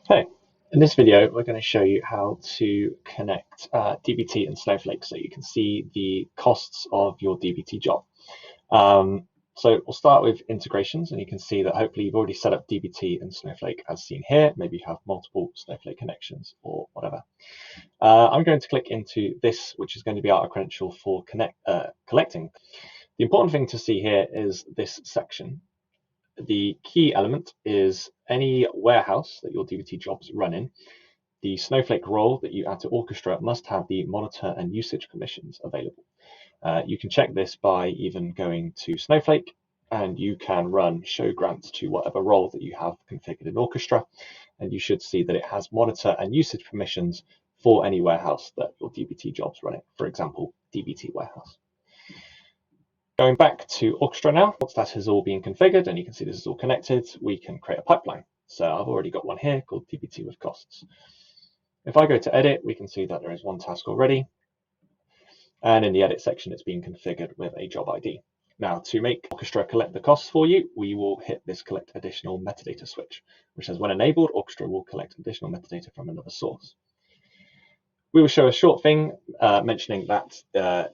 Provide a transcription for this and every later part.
Hey, in this video, we're going to show you how to connect dbt and Snowflake so you can see the costs of your dbt job. So we'll start with integrations, and you can see that hopefully you've already set up dbt and Snowflake as seen here. Maybe you have multiple Snowflake connections or whatever. I'm going to click into this, which is going to be our credential for collecting. The important thing to see here is this section. The key element is any warehouse that your dbt jobs run in. The Snowflake role that you add to Orchestra must have the monitor and usage permissions available. You can check this by even going to Snowflake, and you can run show grants to whatever role that you have configured in Orchestra, and you should see that it has monitor and usage permissions for any warehouse that your dbt jobs run in, for example, dbt warehouse. Going back to Orchestra now, once that has all been configured and you can see this is all connected, we can create a pipeline. So I've already got one here called dbt with costs. If I go to edit, we can see that there is one task already. And in the edit section, it's being configured with a job ID. Now, to make Orchestra collect the costs for you, we will hit this collect additional metadata switch, which says when enabled, Orchestra will collect additional metadata from another source. We will show a short thing mentioning that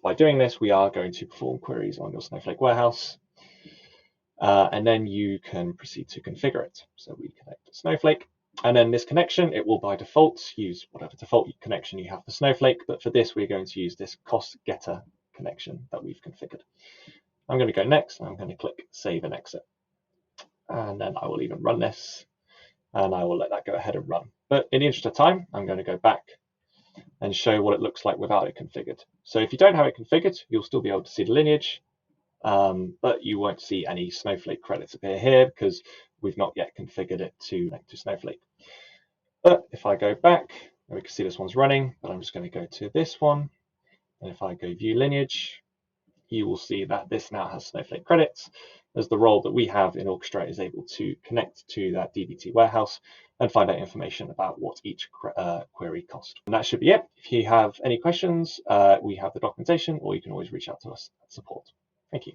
by doing this, we are going to perform queries on your Snowflake warehouse. And then you can proceed to configure it. So we connect to Snowflake. And then this connection, it will by default use whatever default connection you have for Snowflake. But for this, we're going to use this cost getter connection that we've configured. I'm going to go next. I'm going to click save and exit. And then I will even run this. And I will let that go ahead and run. But in the interest of time, I'm going to go back and show what it looks like without it configured. So if you don't have it configured, you'll still be able to see the lineage, but you won't see any Snowflake credits appear here because we've not yet configured it to connect to Snowflake. But if I go back, we can see this one's running, but I'm just going to go to this one. And if I go view lineage, you will see that this now has Snowflake credits, as the role that we have in Orchestra is able to connect to that dbt warehouse and find out information about what each query cost. And that should be it. If you have any questions, we have the documentation, or you can always reach out to us at support. Thank you.